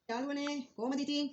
යාළුවනේ කොහමද ඉතින්?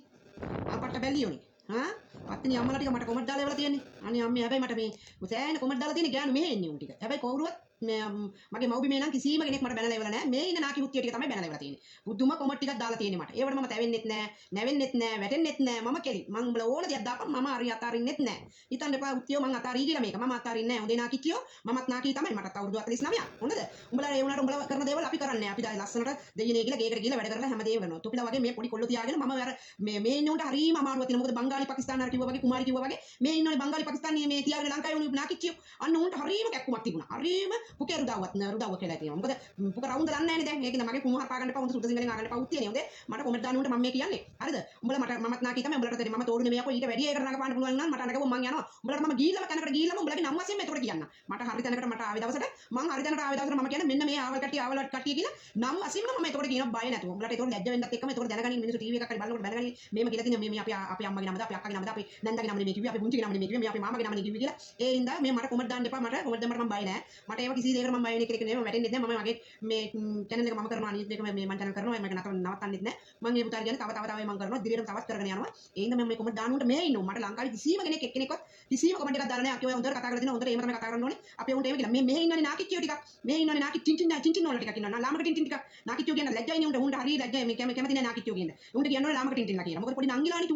අපට බැල්ලියෝනේ. හා? පත්තිනි අම්මලා ටික මට කොමන්ට් දාලා ඉවලා තියෙන්නේ. අනේ අම්මේ හැබැයි මට මේ සෑහෙන කොමන්ට් දාලා තියෙන්නේ ගෑනු මෙහෙ ඉන්නේ උන් ටික. හැබැයි කවුරුවත් මගේ මව්බිමේ නම් කිසිම කෙනෙක් මට බැනලා ඉවලා නැහැ. මේ ඉන්න නාකි මුත්තිය ටික තමයි බැනලා ඉවලා තියෙන්නේ. බුදුම කොමන්ට් ටිකක් දාලා තියෙන්නේ මට. ඒවට මම තැවෙන්නෙත් නැහැ, නැවෙන්නෙත් නැහැ, වැටෙන්නෙත් නැහැ. මම කෙලි. මං උඹලා ඕන දෙයක් දාපන් මම හරි අතාරින්නෙත් නැහැ. හිතන්න එපා උත්තියෝ මං අතාරී කියලා මේක. මම අතාරින්නේ නැහැ. හොඳේ නාකි කියෝ. මමත් නාකි තමයි. මටත් අවුරුදු 49ක්. හොඳද? උඹලා ඒ වුණාට උඹලා කරන දේවල් අපි කරන්නේ නැහැ. අපි දැන් ලස්සනට දෙයියනේ කියලා ගේකට ගිහලා වැඩ කරලා හැමදේම කරනවා. තොපිලා වගේ මේ පොඩි කොල්ලෝ තියාගෙන මම අර මේ ඉන්න උන්ට හරීම අමාරුවක් තියෙනවා. මොකද බංගාලි පාකිස්තාන අර කිව්වා වගේ කුමාරි කිව්වා වගේ මේ ඉන්නෝනේ බංගාලි පාකිස්තානයේ මේ තියාගෙන ලංකාවේ උණු නාකිච්චියෝ. අන්න උන්ට හරීම කැක්කුමක් තිබුණා. හරීම පුකේ රුදාවක් කියලා තියෙනවා. මොකද පුක රවුන්ද දන්නේ නැනේ දැන්. ඒකද මගේ කුණු හරපා ගන්න එපා. උන්ට සුද්ධ සිංහලෙන් ආගන්න එපා උත්තියනේ. හොඳේ. මට කොමෙන්ට් දාන්න උන්ට මම මේ කියන්නේ. හරිද? උඹලා මමත් නාකි තමයි. උඹලට තේරෙන්නේ මම තෝරුනේ මේකෝ ඊට වැඩි ඒකට නගපාන්න පුළුවන් නම් මට නගපුවා මං යනවා. උඹලට මම ගිහිල්ලාම තැනකට ගිහිල්ලාම උඹලගේ නම් වශයෙන් මෙතකොට කියන්න. මට හරි තැනකට මට ආවේ දවසට මං හරි තැනකට ආවේ දවසට මම කියන්නේ මෙන්න මේ ආවල් කට්ටිය කියලා නම් වශයෙන්ම මම එතකොට කියනවා බය නැතුව. උඹලට ඒතකොට ලැජ්ජ වෙන්නත් එක්කම ඒතකොට දැනගනින් මිනිස්සු ටීවී එකක් හරි බලනකොට දැනගනින් මේම කියලා තියෙන මේ අපි අම්මගේ නමද අපි අක්කගේ නමද අපි නැන්දගේ නමනේ මේ කිව්වේ අපි පුංචිගේ නමනේ මේ කිව්වේ මේ අපි මාමගේ නමනේ කිව්වේ කියලා. ඒ හින්දා මේ මට කොමන්ට් දාන්න එපා. මට කොමන්ට් දැම්මට මම බය නැහැ. මට ඒව කිසි දෙයකට මම බය වෙන්නේ කියලා නෙමෙයි. මම වැටෙන්නේ නැහැ. මම මගේ මේ channel එක මම කරනවා අනිත් එක මේ මම channel කරනවා. මම නවත්තන්නෙත් නැහැ. මම මේ පුතාට කියන්නේ තව මම කරනවා. දිරියටම තවත් කරගෙන යනවා. ඒ හින්දා මම මේ කොමන්ට් දාන්න උන්ට මේ ඉන්නවා. මට ලංකාවේ කිසිම කෙනෙක් එක්කෙනෙක්වත් කිසිම කොමන්ට් එකක් දාලා නැහැ. අපි ඔය හොඳට කතා කරලා තියෙනවා. හොඳට එහෙම තමයි කතා කරන්න ඕනේ. අපි උන්ට එහෙම කියලා මේ ඉන්නනේ නාකිච්චියෝ ටිකක්. මේ ඉන්නනේ නාකි චින්චින් වල ටිකක් ඉන්නවා. ලාමක ටින් ටිකක්. නාකිච්චියෝ කියන ලැජ්ජයි නේ උන්ට හරිය ලැජ්ජයි. මේ කැමති නැහැ නාකිච්චියෝ කියන්නේ. උන්ට කියනවා ලාමක ටින් ටින්ලා කියලා. මොකද පොඩි නංගිලානේ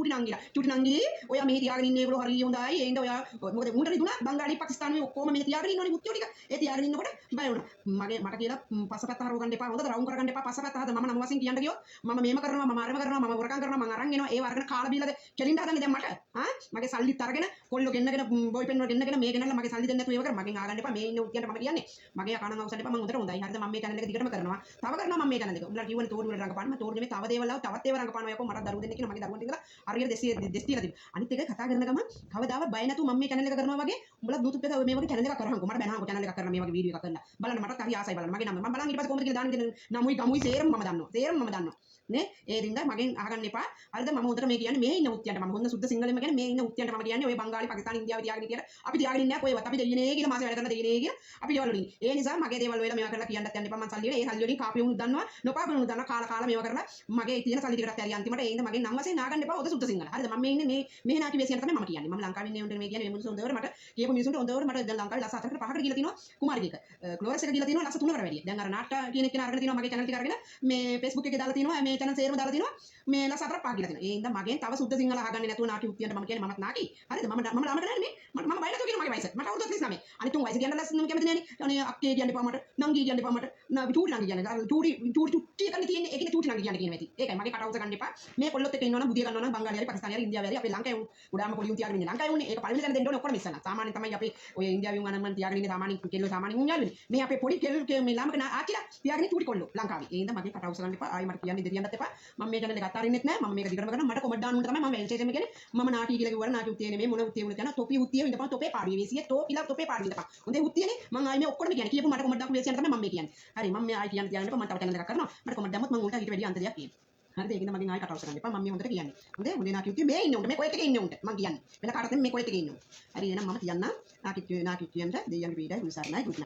චූටි නංගි. ඔයා මේ තියාගෙන ඉන්නේ ඒගොල්ලෝ හරිය හොඳයි. ඒ හින්දා ඔයා මොකද උන්ට දුනා බංගාලි පාකිස්තානුවේ ඔක්කොම මේ තියාගෙන ඉන්නෝනේ මුත්තියෝ ටික. ඒ තියාගෙන ඉන්නකොට බය වුණා. මට කියලා පස්සපැත්ත හරව ගන්න එපා. හොඳට රවුම් කරගන්න එපා. පස්සපැත්ත හද මම නම් වශයෙන් කියන්න ගියොත් මම මේම කරනවා මම අරම කරනවා මම වරකම් කරනවා මම අරන් එනවා. ඒව අරගෙන කාලා බීලාද කෙලින්ද හදන්නේ දැන් මට. මගේ සල්ලිත් අරගෙන කොල්ලෝ ගෙන්නගෙන බොයිෆ්‍රෙන්ඩ් වල ගෙන්නගෙන මේ ගෙනල්ලා මගේ සල්ලි දෙන්න නැතුව ඒව කර මගෙන් ආගන්න එපා. මේ ඉන්න උත්තියන්ට මම කියන්නේ. මගේ අකණන් අවසන් එපා. මම හොඳට හොඳයි. හරිද? මම මේ channel එක දිගටම කරනවා. තව කරනවා මම මේ channel එක. උඹලා කියවනේ තෝරු වල රංගපාන්න. මම තෝරු නෙමෙයි තව දේවල් ආව තවත් ඒවා රංගපානවා. යකෝ මට දරුවෝ දෙන්නෙක් ඉන්නවා. මගේ දරුවන්ට ඉඳලා හරියට 200 තියලා තිබ්බා. අනිත් එක කතා කරන ගමන් කවදාවත් බය නැතුව මම මේ channel එක කරනවා වගේ උඹලා YouTube එක මේ වගේ channel එකක් කරහන්කෝ. මට බැනහන්කෝ channel එකක් කරන මේ වගේ වීඩියෝ එකක් කරලා. බලන්න මටත් හරි ආසයි බලන්න. මගේ නම මම බලන් ඊට පස්සේ කොහොමද කියලා දාන්න දෙන නමුයි ගමුයි සේරම මම දන්නවා. නේ ඒ දින්දා මගෙන් අහගන්න එපා. හරිද? මම හොඳට මේ කියන්නේ මේ ඉන්න උත්තියන්ට මම හොඳ සුද්ධ සිංහලෙන්ම කියන්නේ මේ ඉන්න උත්තියන්ට මම කියන්නේ ඔය බංගාලි පාකිස්තාන ඉන්දියාව තියාගෙන ඉතියට අපි තියාගෙන ඉන්නේ නැහැ කොහෙවත්. අපි දෙයියනේ කියලා මාසෙ වැඩ කරන දෙයියනේ කියලා අපි දේවල් වලින්. ඒ නිසා මගේ දේවල් වල මේවා කරලා කියන්නත් යන්න එපා. මම සල්ලි වල ඒ සල්ලි වලින් කාපිය උණු දන්නවා. නොපාපිය උණු දන්නවා. කාලා මේවා කරලා මගේ තියෙන සල්ලි ටිකටත් ඇරි අන්තිමට ඒ ඉඳ මගෙන් නම් වශයෙන් නාගන්න එපා. ඔද සුද්ධ සිංහල. හරිද? මම මේ ඉන්නේ මේ නාකි වේසියන් තමයි මම කියන්නේ. මම ලංකාවේ ඉන්නේ උන්ට මේ කියන්නේ මේ මිනිස්සු හොඳවට මට කියපු මිනිස්සුන්ට හොඳවට මට දැන් ලංකාවේ ලස්ස 4කට 5කට ගිහලා තිනවා කුමාරික. ක්ලෝරස් එක ගිහලා තිනවා ලස්ස 3කට වැඩිය. දැන් අර නාට්ට කියන එක අරගෙන තිනවා මගේ channel ටික අරගෙන මේ Facebook එකේ දාලා තිනවා මේ channel සේරම දාලා තිනවා. මේ ලස්ස 4ක් 5ක් ගිහලා තිනවා. ඒ හින්දා මගෙන් තව සුද්ධ සිංහල අහගන්නේ නැතුව නාකි උත්තියන්ට මම කියන්නේ මමත් නාකි. හරිද? මම ලාම කරන්නේ මේ මම බය නැතුව කියන මගේ වයස. මට අවුරුදු 39. අනිත් උන් වයස කියන්න ලස්ස නම් කැමති නෑනේ. අනේ අක්කේ කියන්න එපා මට. නංගී කියන්න එපා මට. චූටි නංගී කියන්න. අර චූටි එකනේ තියෙන්නේ. ඒකනේ චූටි නංගී කියන්න කියන ඇති. ඒකයි මගේ කට අවුස ගන්න එපා. මේ කොල්ලොත් එක්ක ඉන්නවනම් බුදිය ගන්නවනම් බංගාලි හරි පාකිස්තානි හරි ඉන්දියාව හරි අපේ ලංකාවේ උඩාම පොඩි උන් තියාගෙන ඉන්නේ. ලංකාවේ උන්නේ ඒක පළවෙනි තැන දෙන්න ඕනේ ඔක්කොම ඉස්සලා. සාමාන්‍යයෙන් තමයි අපි ඔය ඉන්දියාවේ උන් අනම්මන් තියාගෙන ඉන්නේ සාමාන්‍යයෙන් කෙල්ලෝ සාමාන්‍යයෙන් උන් යාළුවනේ. මේ අපේ පොඩි කෙල්ලෝ මේ ලාමක ආච්චිලා තියාගෙන චූටි කොල්ලෝ ලංකාවේ. ඒ හින්දා මගේ කට අවුස ගන්න එපා. ආයි මට කියන්න ඉදිරියන්නත් එපා. මම මේ channel එක අතාරින්නෙත් නෑ. මම මේක දිගටම කරනවා. මට කොමන්ට් දාන්න උන්ට තමයි මම වෙල්චේටම කියන්නේ. මම නාකි කියලා කිව්වර නාකි උත්තිය නෙමෙයි මොන උත්තිය වුණත් යනවා. තොපි උත්තිය විඳපන් තොපේ පාඩුවේ වේසිය තොපිලා තොපේ පාඩුවේ විඳපන්. හොඳේ උත්තියනේ. මම ආයි මේ ඔක්කොම කියන්නේ. කියපු මට කොමන්ට් දාපු වේසියන් තමයි මම මේ කියන්නේ. හරි මම මේ ආයි කියන්න තියාගෙන ඉපා මම තව channel එකක් කරනවා. මට කොමන්ට් දැම්මොත් මම උන්ට ඊට වැඩි අන්ත දෙයක් කියනවා. හරිද? ඒකෙන්ද මගෙන් ආයි කට අවශ්‍ය කරන්න එපා. මම මේ හොඳට කියන්නේ. හොඳේ නාකි උත්තිය මේ ඉන්නේ උන්ට මේ කොහෙට ඉන්නේ උන්ට මම කියන්නේ. වෙන කාටවත් මේ කොහෙට ඉන්නේ උන්ට. හරි එහෙනම් මම තියන්නම් නාකි කියන්ට දෙයියන්ගේ පීඩයි ගුසාරණයි ගුණ.